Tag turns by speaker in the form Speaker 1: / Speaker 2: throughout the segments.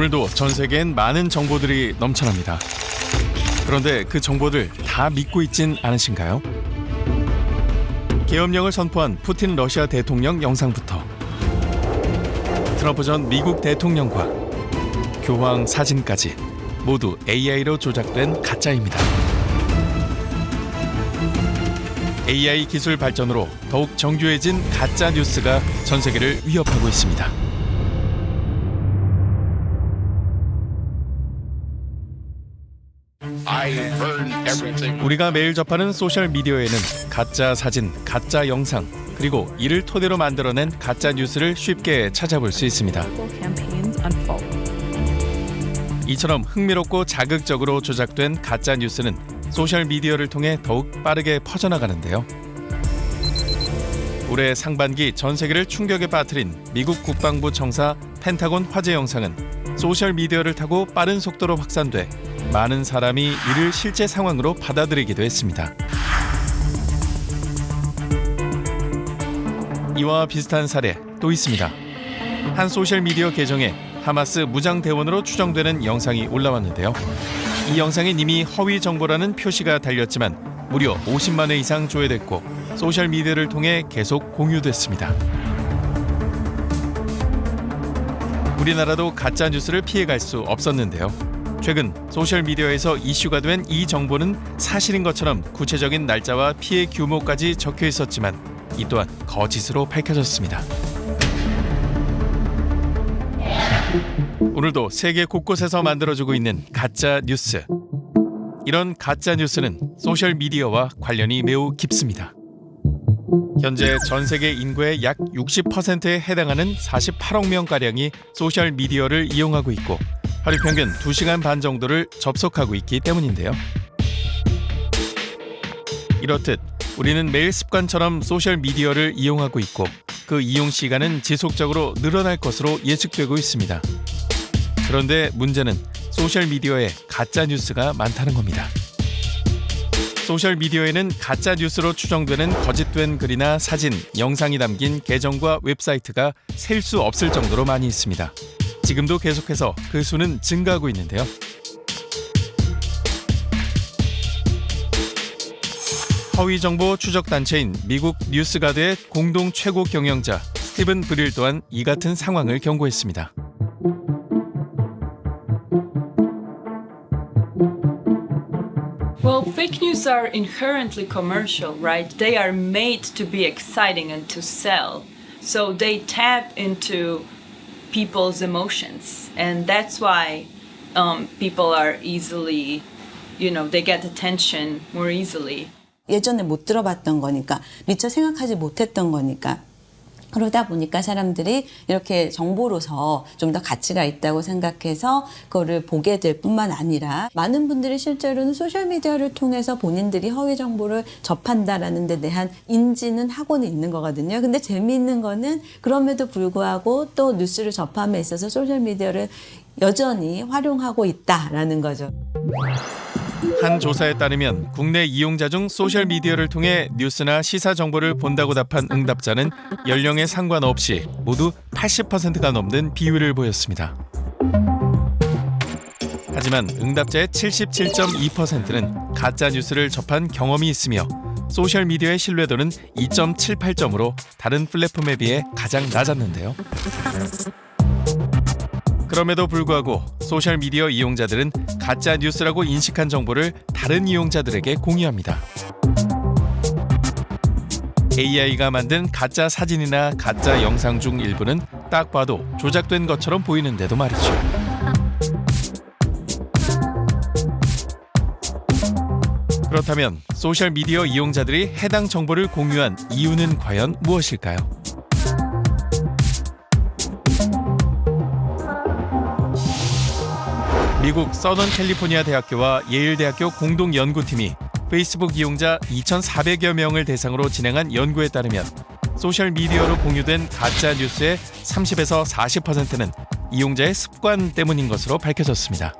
Speaker 1: 오늘도 전 세계엔 많은 정보들이 넘쳐납니다. 그런데 그 정보들 다 믿고 있진 않으신가요? 계엄령을 선포한 푸틴 러시아 대통령 영상부터 트럼프 전 미국 대통령과 교황 사진까지 모두 AI로 조작된 가짜입니다. AI 기술 발전으로 더욱 정교해진 가짜 뉴스가 전 세계를 위협하고 있습니다. 우리가 매일 접하는 소셜미디어에는 가짜 사진, 가짜 영상, 그리고 이를 토대로 만들어낸 가짜 뉴스를 쉽게 찾아볼 수 있습니다. 이처럼 흥미롭고 자극적으로 조작된 가짜 뉴스는 소셜미디어를 통해 더욱 빠르게 퍼져나가는데요. 올해 상반기 전 세계를 충격에 빠뜨린 미국 국방부 청사 펜타곤 화재 영상은 소셜미디어를 타고 빠른 속도로 확산돼 많은 사람이 이를 실제 상황으로 받아들이기도 했습니다. 이와 비슷한 사례 또 있습니다. 한 소셜미디어 계정에 하마스 무장대원으로 추정되는 영상이 올라왔는데요. 이 영상엔 이미 허위 정보라는 표시가 달렸지만 무려 50만 회 이상 조회됐고 소셜미디어를 통해 계속 공유됐습니다. 우리나라도 가짜 뉴스를 피해갈 수 없었는데요. 최근 소셜미디어에서 이슈가 된 이 정보는 사실인 것처럼 구체적인 날짜와 피해 규모까지 적혀 있었지만 이 또한 거짓으로 밝혀졌습니다. 오늘도 세계 곳곳에서 만들어지고 있는 가짜 뉴스. 이런 가짜 뉴스는 소셜미디어와 관련이 매우 깊습니다. 현재 전 세계 인구의 약 60%에 해당하는 48억 명가량이 소셜미디어를 이용하고 있고 하루 평균 2시간 반 정도를 접속하고 있기 때문인데요. 이렇듯 우리는 매일 습관처럼 소셜미디어를 이용하고 있고 그 이용 시간은 지속적으로 늘어날 것으로 예측되고 있습니다. 그런데 문제는 소셜미디어에 가짜 뉴스가 많다는 겁니다. 소셜미디어에는 가짜 뉴스로 추정되는 거짓된 글이나 사진, 영상이 담긴 계정과 웹사이트가 셀 수 없을 정도로 많이 있습니다. 지금도 계속해서 그 수는 증가하고 있는데요. 허위 정보 추적 단체인 미국 뉴스가드의 공동 최고 경영자 스티븐 브릴 또한 이 같은 상황을 경고했습니다.
Speaker 2: Well, fake news are inherently commercial, right? They are made to be exciting and to sell. So they tap into people's emotions. And that's why people are easily, they get attention more easily.
Speaker 3: 예전에 못 들어봤던 거니까, 미처 생각하지 못했던 거니까. 그러다 보니까 사람들이 이렇게 정보로서 좀 더 가치가 있다고 생각해서 그거를 보게 될 뿐만 아니라 많은 분들이 실제로는 소셜미디어를 통해서 본인들이 허위 정보를 접한다라는 데 대한 인지는 하고는 있는 거거든요. 근데 재미있는 거는 그럼에도 불구하고 또 뉴스를 접함에 있어서 소셜미디어를 여전히 활용하고 있다라는 거죠.
Speaker 1: 한 조사에 따르면 국내 이용자 중 소셜미디어를 통해 뉴스나 시사 정보를 본다고 답한 응답자는 연령에 상관없이 모두 80%가 넘는 비율을 보였습니다. 하지만 응답자의 77.2%는 가짜 뉴스를 접한 경험이 있으며 소셜미디어의 신뢰도는 2.78점으로 다른 플랫폼에 비해 가장 낮았는데요. 그럼에도 불구하고 소셜미디어 이용자들은 가짜 뉴스라고 인식한 정보를 다른 이용자들에게 공유합니다. AI가 만든 가짜 사진이나 가짜 영상 중 일부는 딱 봐도 조작된 것처럼 보이는데도 말이죠. 그렇다면 소셜미디어 이용자들이 해당 정보를 공유한 이유는 과연 무엇일까요? 미국 서던 캘리포니아 대학교와 예일 대학교 공동 연구팀이 페이스북 이용자 2,400여 명을 대상으로 진행한 연구에 따르면 소셜미디어로 공유된 가짜 뉴스의 30에서 40%는 이용자의 습관 때문인 것으로 밝혀졌습니다.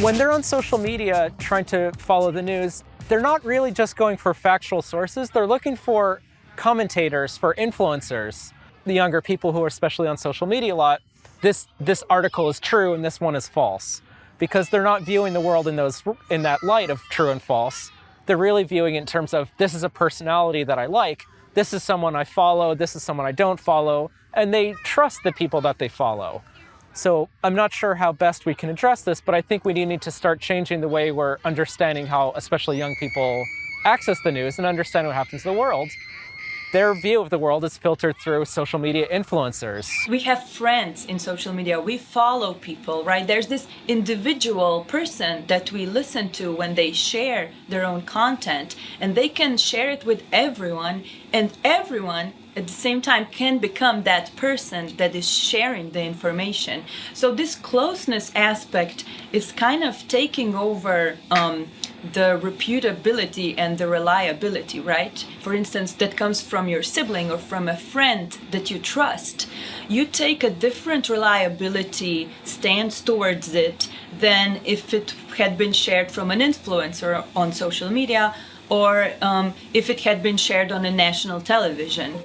Speaker 4: When they're on social media trying to follow the news, they're not really just going for factual sources. They're looking for commentators, for influencers. the younger people who are especially on social media a lot, this article is true and this one is false, because they're not viewing the world in that light of true and false. They're really viewing it in terms of, this is a personality that I like, this is someone I follow, this is someone I don't follow, and they trust the people that they follow. So I'm not sure how best we can address this, but I think we need to start changing the way we're understanding how especially young people access the news and understand what happens in the world. Their view of the world is filtered through social media influencers.
Speaker 2: We have friends in social media. We follow people, right? There's this individual person that we listen to when they share their own content, and they can share it with everyone, and everyone at the same time can become that person that is sharing the information. So this closeness aspect is kind of taking over the reputability and the reliability, right? For instance, that comes from your sibling or from a friend that you trust. You take a different reliability stance towards it than if it had been shared from an influencer on social media, or if it had been shared on a national television.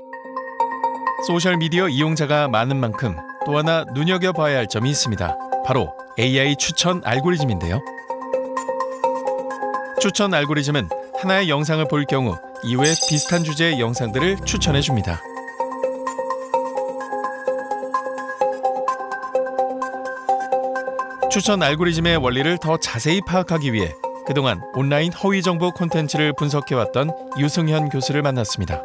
Speaker 1: 소셜미디어 이용자가 많은 만큼 또 하나 눈여겨봐야 할 점이 있습니다. 바로 AI 추천 알고리즘인데요. 추천 알고리즘은 하나의 영상을 볼 경우 이후에 비슷한 주제의 영상들을 추천해줍니다. 추천 알고리즘의 원리를 더 자세히 파악하기 위해 그동안 온라인 허위 정보 콘텐츠를 분석해왔던 유승현 교수를 만났습니다.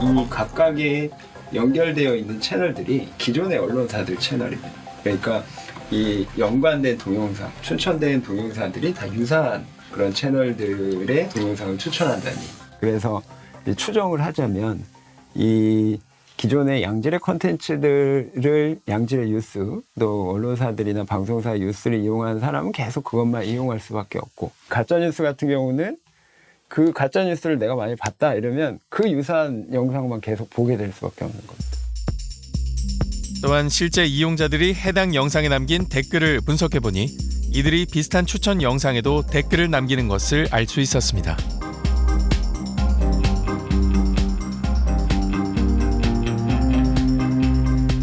Speaker 5: 이 각각의 연결되어 있는 채널들이 기존의 언론사들 채널입니다. 그러니까 이 연관된 동영상, 추천된 동영상들이 다 유사한 그런 채널들의 동영상을 추천한다니. 그래서 추정을 하자면 이 기존의 양질의 콘텐츠들을 양질의 뉴스, 또 언론사들이나 방송사 뉴스를 이용한 사람은 계속 그것만 이용할 수밖에 없고, 가짜뉴스 같은 경우는 그 가짜뉴스를 내가 많이 봤다 이러면 그 유사한 영상만 계속 보게 될 수밖에 없는 겁니다.
Speaker 1: 또한 실제 이용자들이 해당 영상에 남긴 댓글을 분석해보니 이들이 비슷한 추천 영상에도 댓글을 남기는 것을 알 수 있었습니다.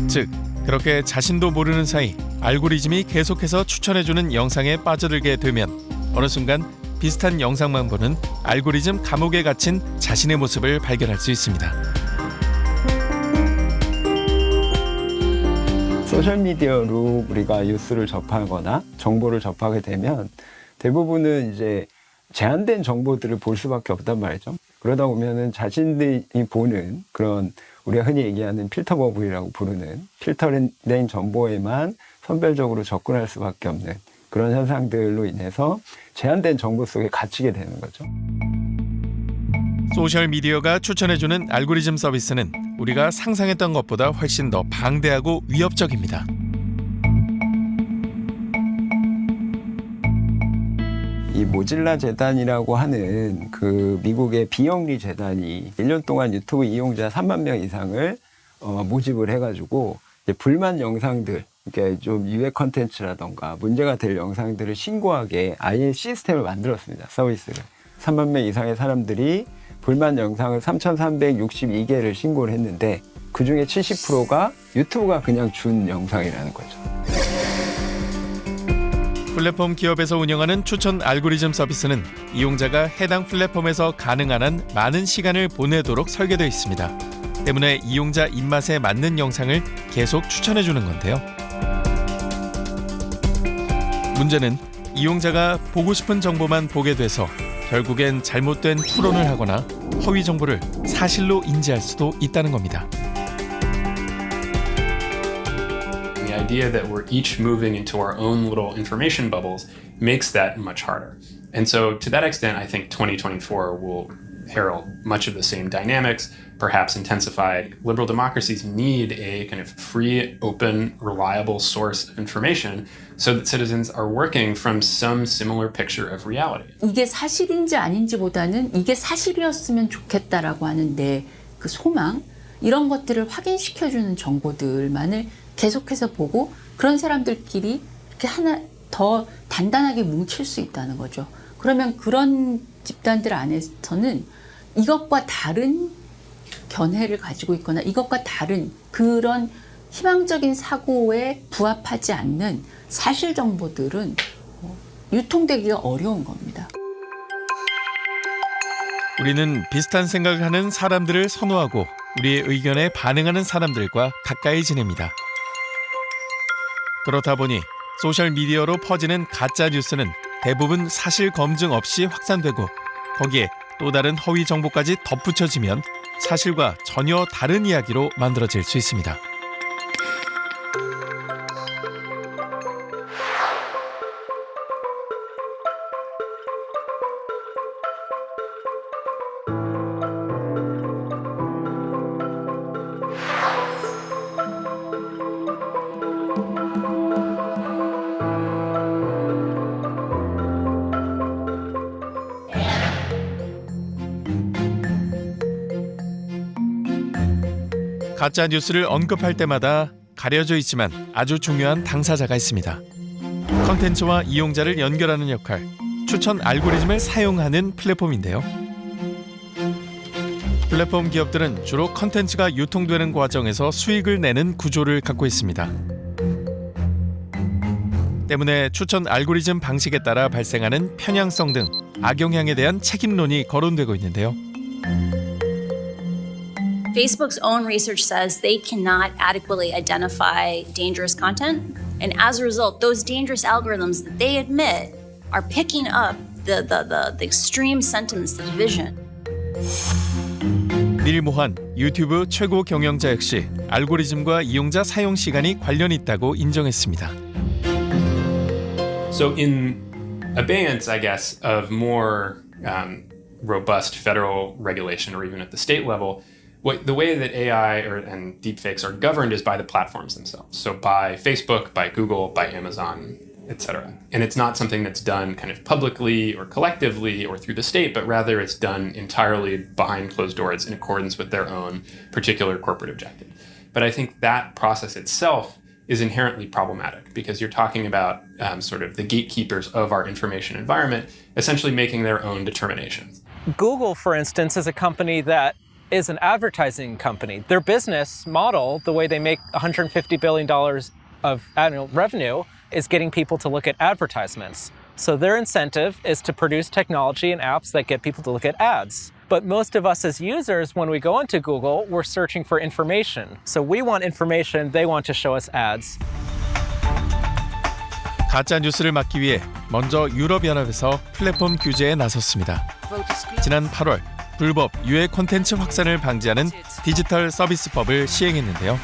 Speaker 1: 즉, 그렇게 자신도 모르는 사이 알고리즘이 계속해서 추천해주는 영상에 빠져들게 되면 어느 순간 비슷한 영상만 보는 알고리즘 감옥에 갇힌 자신의 모습을 발견할 수 있습니다.
Speaker 5: 소셜미디어로 우리가 뉴스를 접하거나 정보를 접하게 되면 대부분은 이제 제한된 정보들을 볼 수밖에 없단 말이죠. 그러다 보면은 자신들이 보는 그런 우리가 흔히 얘기하는 필터 버블이라고 부르는 필터된 정보에만 선별적으로 접근할 수밖에 없는 그런 현상들로 인해서 제한된 정보 속에 갇히게 되는 거죠.
Speaker 1: 소셜미디어가 추천해주는 알고리즘 서비스는 우리가 상상했던 것보다 훨씬 더 방대하고 위협적입니다.
Speaker 5: 이 모질라 재단이라고 하는 그 미국의 비영리 재단이 1년 동안 유튜브 이용자 3만 명 이상을 모집을 해가지고 이제 불만 영상들, 그러니까 좀 유해 컨텐츠라던가 문제가 될 영상들을 신고하게 아예 시스템을 만들었습니다. 서비스를. 3만 명 이상의 사람들이 불만 영상을 3,362개를 신고를 했는데 그중에 70%가 유튜브가 그냥 준 영상이라는 거죠.
Speaker 1: 플랫폼 기업에서 운영하는 추천 알고리즘 서비스는 이용자가 해당 플랫폼에서 가능한 한 많은 시간을 보내도록 설계되어 있습니다. 때문에 이용자 입맛에 맞는 영상을 계속 추천해주는 건데요. 문제는 이용자가 보고 싶은 정보만 보게 돼서 결국엔 잘못된 추론을 하거나 허위 정보를 사실로 인지할 수도 있다는 겁니다.
Speaker 6: The idea that we're each moving into our own little information bubbles makes that much harder. And so to that extent, I think 2024 will herald much of the same dynamics, perhaps intensified. Liberal democracies need a kind of free, open, reliable source of information so that citizens are working from some similar picture of reality.
Speaker 7: 이게 사실인지 아닌지보다는 이게 사실이었으면 좋겠다라고 하는데 그 소망, 이런 것들을 확인시켜주는 정보들만을 계속해서 보고 그런 사람들끼리 이렇게 하나 더 단단하게 뭉칠 수 있다는 거죠. 그러면 그런 집단들 안에서는 이것과 다른 견해를 가지고 있거나 이것과 다른 그런 희망적인 사고에 부합하지 않는 사실 정보들은 유통되기가 어려운 겁니다.
Speaker 1: 우리는 비슷한 생각을 하는 사람들을 선호하고 우리의 의견에 반응하는 사람들과 가까이 지냅니다. 그렇다 보니 소셜미디어로 퍼지는 가짜 뉴스는 대부분 사실 검증 없이 확산되고 거기에 또 다른 허위 정보까지 덧붙여지면 사실과 전혀 다른 이야기로 만들어질 수 있습니다. 가짜 뉴스를 언급할 때마다 가려져 있지만 아주 중요한 당사자가 있습니다. 컨텐츠와 이용자를 연결하는 역할, 추천 알고리즘을 사용하는 플랫폼인데요. 플랫폼 기업들은 주로 컨텐츠가 유통되는 과정에서 수익을 내는 구조를 갖고 있습니다. 때문에 추천 알고리즘 방식에 따라 발생하는 편향성 등 악영향에 대한 책임론이 거론되고 있는데요.
Speaker 8: Facebook's own research says they cannot adequately identify dangerous content. And as a result, those dangerous algorithms that they admit are picking up the extreme sentiments, the division.
Speaker 1: 닐 모한 유튜브 최고 경영자 역시 알고리즘과 이용자 사용 시간이 관련이 있다고 인정했습니다.
Speaker 6: So in abeyance, I guess, of more robust federal regulation or even at the state level, the way that AI and deepfakes are governed is by the platforms themselves. So by Facebook, by Google, by Amazon, etc. And it's not something that's done kind of publicly or collectively or through the state, but rather it's done entirely behind closed doors in accordance with their own particular corporate objective. But I think that process itself is inherently problematic because you're talking about sort of the gatekeepers of our information environment essentially making their own determinations.
Speaker 4: Google, for instance, is a company that is an advertising company. Their business model, the way they make $150 billion of annual revenue, is getting people to look at advertisements. So their incentive is to produce technology and apps that get people to look at ads. But most of us as users, when we go into Google, we're searching for information. So we want information, they want to show us ads.
Speaker 1: 가짜 뉴스를 막기 위해 먼저 유럽연합에서 플랫폼 규제에 나섰습니다. 지난 8월 불법 유해 콘텐츠 확산을 방지하는 디지털 서비스법을 시행했는데요.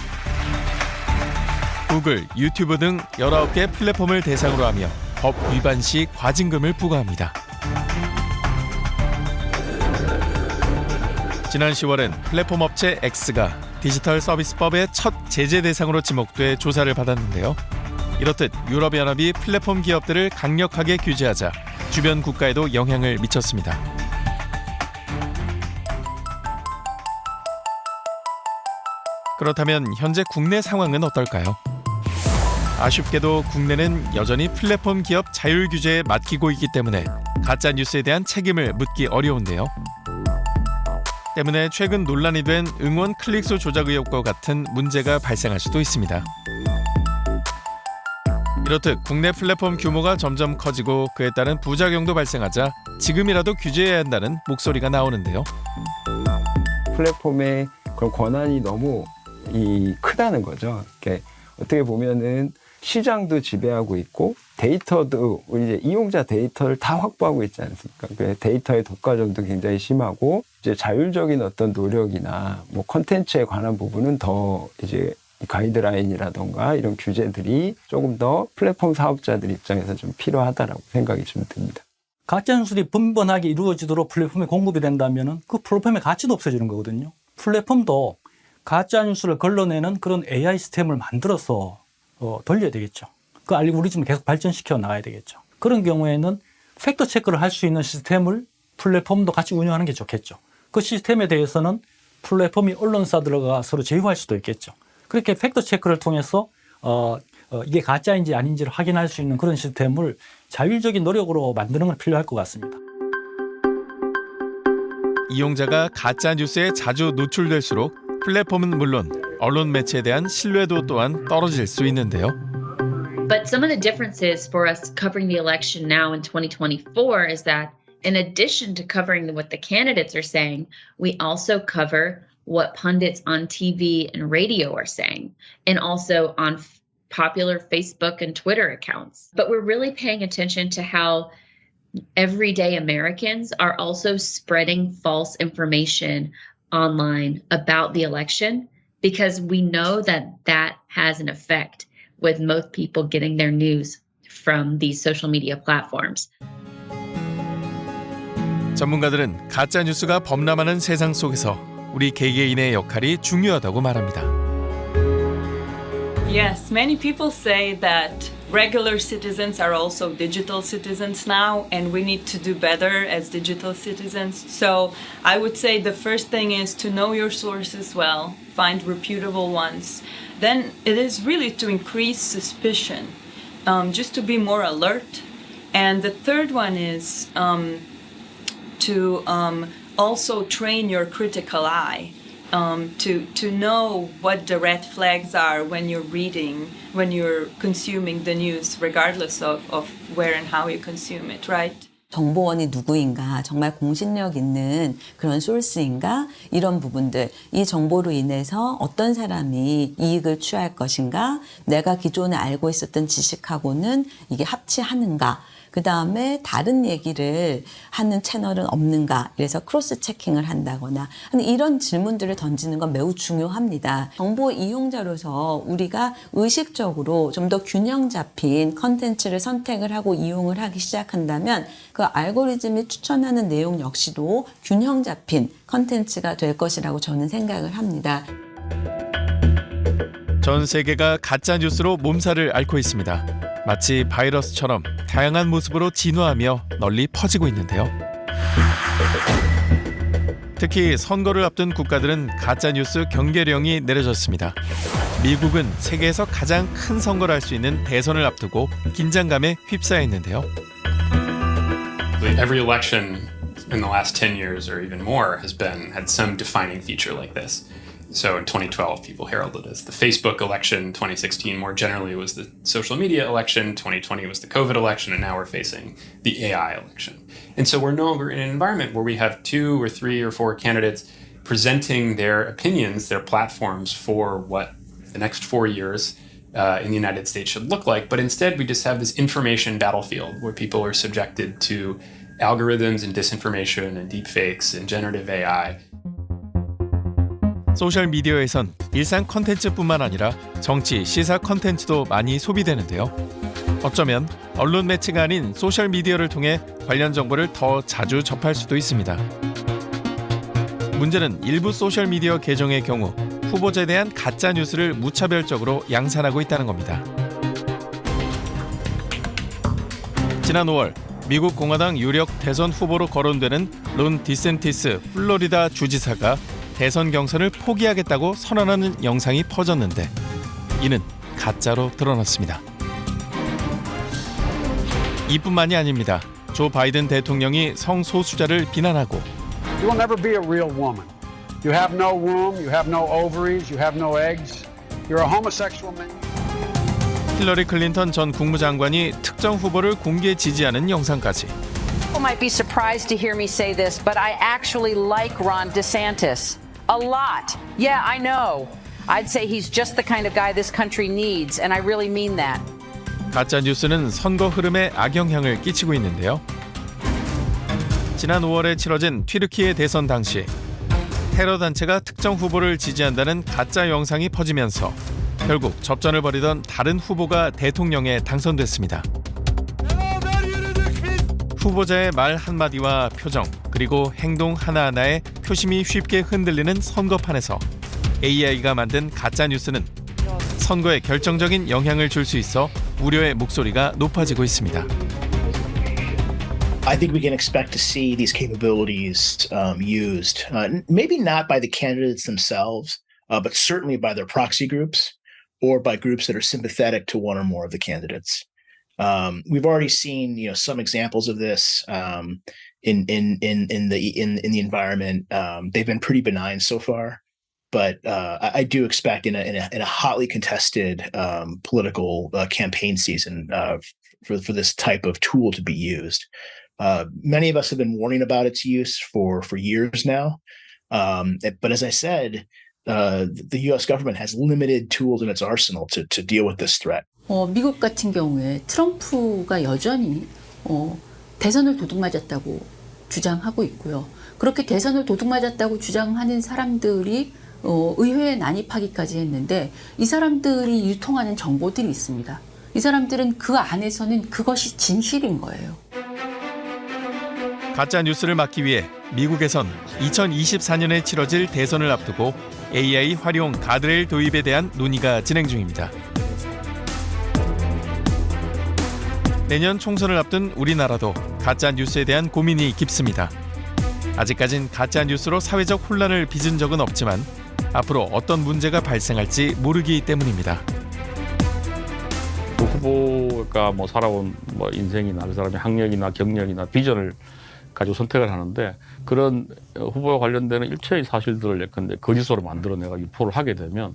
Speaker 1: 구글, 유튜브 등 19개 플랫폼을 대상으로 하며 법 위반 시 과징금을 부과합니다. 지난 10월엔 플랫폼 업체 X가 디지털 서비스법의 첫 제재 대상으로 지목돼 조사를 받았는데요. 이렇듯 유럽연합이 플랫폼 기업들을 강력하게 규제하자 주변 국가에도 영향을 미쳤습니다. 그렇다면 현재 국내 상황은 어떨까요? 아쉽게도 국내는 여전히 플랫폼 기업 자율 규제에 맡기고 있기 때문에 가짜 뉴스에 대한 책임을 묻기 어려운데요. 때문에 최근 논란이 된 응원 클릭수 조작 의혹과 같은 문제가 발생할 수도 있습니다. 이렇듯 국내 플랫폼 규모가 점점 커지고 그에 따른 부작용도 발생하자 지금이라도 규제해야 한다는 목소리가 나오는데요.
Speaker 5: 플랫폼의 그런 권한이 너무 크다는 거죠. 어떻게 보면은 시장도 지배하고 있고 데이터도 이제 이용자 데이터를 다 확보하고 있지 않습니까? 데이터의 독과점도 굉장히 심하고 이제 자율적인 어떤 노력이나 뭐 콘텐츠에 관한 부분은 더 이제 가이드라인이라던가 이런 규제들이 조금 더 플랫폼 사업자들 입장에서 좀 필요하다라고 생각이 좀 듭니다.
Speaker 9: 가짜 뉴스들이 번번하게 이루어지도록 플랫폼에 공급이 된다면은 그 플랫폼의 가치도 없어지는 거거든요. 플랫폼도 가짜 뉴스를 걸러내는 그런 AI 시스템을 만들어서 돌려야 되겠죠. 그 알고리즘을 계속 발전시켜 나가야 되겠죠. 그런 경우에는 팩트 체크를 할 수 있는 시스템을 플랫폼도 같이 운영하는 게 좋겠죠. 그 시스템에 대해서는 플랫폼이 언론사들과 서로 제휴할 수도 있겠죠. 그렇게 팩트 체크를 통해서 이게 가짜인지 아닌지를 확인할 수 있는 그런 시스템을 자율적인 노력으로 만드는 건 필요할 것 같습니다.
Speaker 1: 이용자가 가짜 뉴스에 자주 노출될수록 플랫폼은 물론 언론 매체에 대한 신뢰도 또한 떨어질 수 있는데요.
Speaker 10: But some of the differences for us covering the election now in 2024 is that in addition to covering what the candidates are saying, we also cover what pundits on TV and radio are saying, and also on popular Facebook and Twitter accounts. But we're really paying attention to how everyday Americans are also spreading false information online about the election, because we know that that has an effect with most people getting their news from these social media platforms.
Speaker 1: 전문가들은 가짜 뉴스가 범람하는 세상 속에서 우리 개개인의 역할이 중요하다고 말합니다.
Speaker 2: Yes, many people say that regular citizens are also digital citizens now, and we need to do better as digital citizens. So I would say the first thing is to know your sources well, find reputable ones. Then it is really to increase suspicion, just to be more alert. And the third one is to also train your critical eye. To know what the red flags are when you're reading, when you're consuming the news, regardless of where and how you consume it, right?
Speaker 3: 정보원이 누구인가, 정말 공신력 있는 그런 소스인가, 이런 부분들, 이 정보로 인해서 어떤 사람이 이익을 취할 것인가, 내가 기존에 알고 있었던 지식하고는 이게 합치하는가, 그 다음에 다른 얘기를 하는 채널은 없는가, 그래서 크로스 체킹을 한다거나 하는 이런 질문들을 던지는 건 매우 중요합니다. 정보 이용자로서 우리가 의식적으로 좀 더 균형 잡힌 컨텐츠를 선택을 하고 이용을 하기 시작한다면 그 알고리즘이 추천하는 내용 역시도 균형 잡힌 컨텐츠가 될 것이라고 저는 생각을 합니다.
Speaker 1: 전 세계가 가짜 뉴스로 몸살을 앓고 있습니다. 마치 바이러스처럼 다양한 모습으로 진화하며 널리 퍼지고 있는데요. 특히 선거를 앞둔 국가들은 가짜 뉴스 경계령이 내려졌습니다. 미국은 세계에서 가장 큰 선거를 할 수 있는 대선을 앞두고 긴장감에 휩싸여 있는데요.
Speaker 6: Every election in the last 10 years or even more had some defining feature like this. So in 2012, people heralded it as the Facebook election. 2016, more generally, was the social media election. 2020 was the COVID election, and now we're facing the AI election. And so we're no longer in an environment where we have 2 or 3 or 4 candidates presenting their opinions, their platforms for what the next 4 years in the United States should look like. But instead, we just have this information battlefield where people are subjected to algorithms and disinformation and deepfakes and generative AI.
Speaker 1: 소셜미디어에선 일상 컨텐츠뿐만 아니라 정치, 시사 컨텐츠도 많이 소비되는데요. 어쩌면 언론 매체가 아닌 소셜미디어를 통해 관련 정보를 더 자주 접할 수도 있습니다. 문제는 일부 소셜미디어 계정의 경우 후보자에 대한 가짜 뉴스를 무차별적으로 양산하고 있다는 겁니다. 지난 5월 미국 공화당 유력 대선 후보로 거론되는 론 디센티스 플로리다 주지사가 대선 경선을 포기하겠다고 선언하는 영상이 퍼졌는데 이는 가짜로 드러났습니다. 이뿐만이 아닙니다. 조 바이든 대통령이 성소수자를 비난하고
Speaker 11: You will never be a real woman. You have no womb, you have no ovaries, you have no eggs. You're a homosexual man.
Speaker 1: 힐러리 클린턴 전 국무장관이 특정 후보를 공개 지지하는 영상까지.
Speaker 12: People might be surprised to hear me say this, but I actually like Ron DeSantis. A lot. Yeah, I know. I'd say he's just the kind of guy this country needs, and I really mean that.
Speaker 1: 가짜 뉴스는 선거 흐름에 악영향을 끼치고 있는데요. 지난 5월에 치러진 튀르키예 대선 당시 테러 단체가 특정 후보를 지지한다는 가짜 영상이 퍼지면서 결국 접전을 벌이던 다른 후보가 대통령에 당선됐습니다. 후보자의 말 한마디와 표정 그리고 행동 하나하나에 표심이 쉽게 흔들리는 선거판에서 AI가 만든 가짜 뉴스는 선거에 결정적인 영향을 줄 수 있어 우려의 목소리가 높아지고 있습니다.
Speaker 13: I think we can expect to see these capabilities used, maybe not by the candidates themselves, but certainly by their proxy groups or by groups that are sympathetic to one or more of the candidates. We've already seen, some examples of this in the environment. They've been pretty benign so far, but I do expect in a hotly contested political campaign season for this type of tool to be used. Many of us have been warning about its use for years now, but as I said, the U.S. government has limited tools in its arsenal to deal with this threat.
Speaker 7: 미국 같은 경우에 트럼프가 여전히 대선을 도둑맞았다고 주장하고 있고요. 그렇게 대선을 도둑맞았다고 주장하는 사람들이 의회에 난입하기까지 했는데 이 사람들이 유통하는 정보들이 있습니다. 이 사람들은 그 안에서는 그것이 진실인 거예요.
Speaker 1: 가짜 뉴스를 막기 위해 미국에선 2024년에 치러질 대선을 앞두고 AI 활용 가드레일 도입에 대한 논의가 진행 중입니다. 내년 총선을 앞둔 우리나라도 가짜 뉴스에 대한 고민이 깊습니다. 아직까진 가짜 뉴스로 사회적 혼란을 빚은 적은 없지만 앞으로 어떤 문제가 발생할지 모르기 때문입니다.
Speaker 14: 후보가 살아온 인생이나 그 사람의 학력이나 경력이나 비전을 가지고 선택을 하는데 그런 후보와 관련되는 일체의 사실들을 예컨대 거짓으로 만들어내가 유포를 하게 되면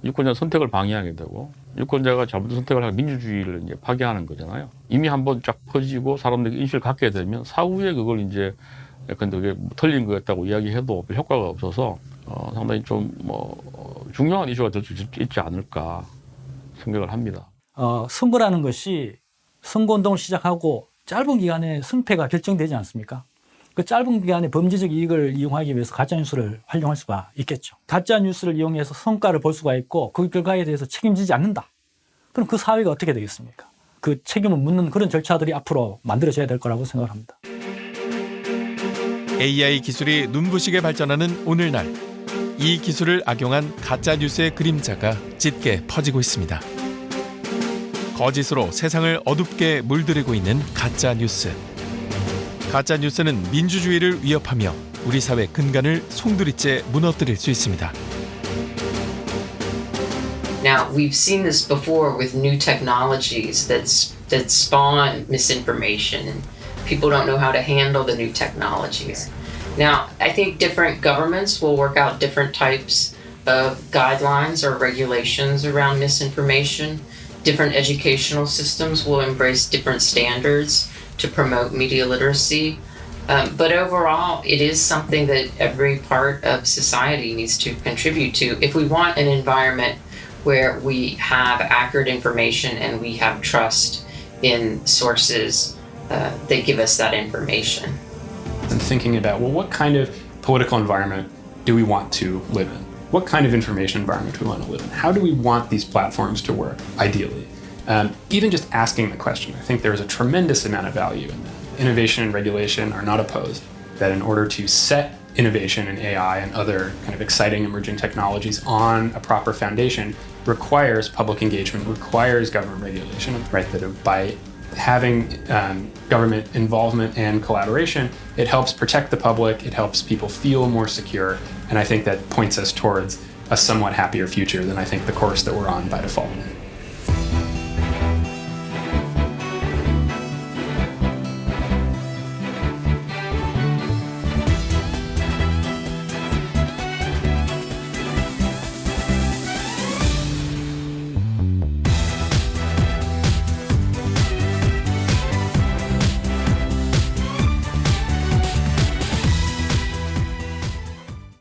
Speaker 14: 유권자 선택을 방해하게 되고 유권자가 잘못된 선택을 하고 민주주의를 이제 파괴하는 거잖아요. 이미 한번 쫙 퍼지고 사람들이 인식을 갖게 되면 사후에 그걸 이제 예컨대 그게 틀린 거였다고 이야기해도 별 효과가 없어서 상당히 좀 중요한 이슈가 될 수 있지 않을까 생각을 합니다.
Speaker 9: 선거라는 것이 선거운동을 시작하고 짧은 기간에 승패가 결정되지 않습니까? 그 짧은 기간에 범죄적 이익을 이용하기 위해서 가짜뉴스를 활용할 수가 있겠죠. 가짜뉴스를 이용해서 성과를 볼 수가 있고 그 결과에 대해서 책임지지 않는다. 그럼 그 사회가 어떻게 되겠습니까? 그 책임을 묻는 그런 절차들이 앞으로 만들어져야 될 거라고 생각을 합니다.
Speaker 1: AI 기술이 눈부시게 발전하는 오늘날 이 기술을 악용한 가짜뉴스의 그림자가 짙게 퍼지고 있습니다. 거짓으로 세상을 어둡게 물들이고 있는 가짜뉴스. 가짜뉴스는 민주주의를 위협하며 우리 사회 근간을 송두리째 무너뜨릴 수 있습니다.
Speaker 15: Now, we've seen this before with new technologies that spawn misinformation, and people don't know how to handle the new technologies. Now, I think different governments will work out different types of guidelines or regulations around misinformation. Different educational systems will embrace different standards to promote media literacy. But overall, it is something that every part of society needs to contribute to if we want an environment where we have accurate information and we have trust in sources that give us that information.
Speaker 6: And thinking about, well, what kind of political environment do we want to live in? What kind of information environment do we want to live in? How do we want these platforms to work, ideally? Even just asking the question, I think there is a tremendous amount of value in that. Innovation and regulation are not opposed. That in order to set innovation in AI and other kind of exciting emerging technologies on a proper foundation requires public engagement, requires government regulation, right? That by having government involvement and collaboration, it helps protect the public, it helps people feel more secure, and I think that points us towards a somewhat happier future than I think the course that we're on by default.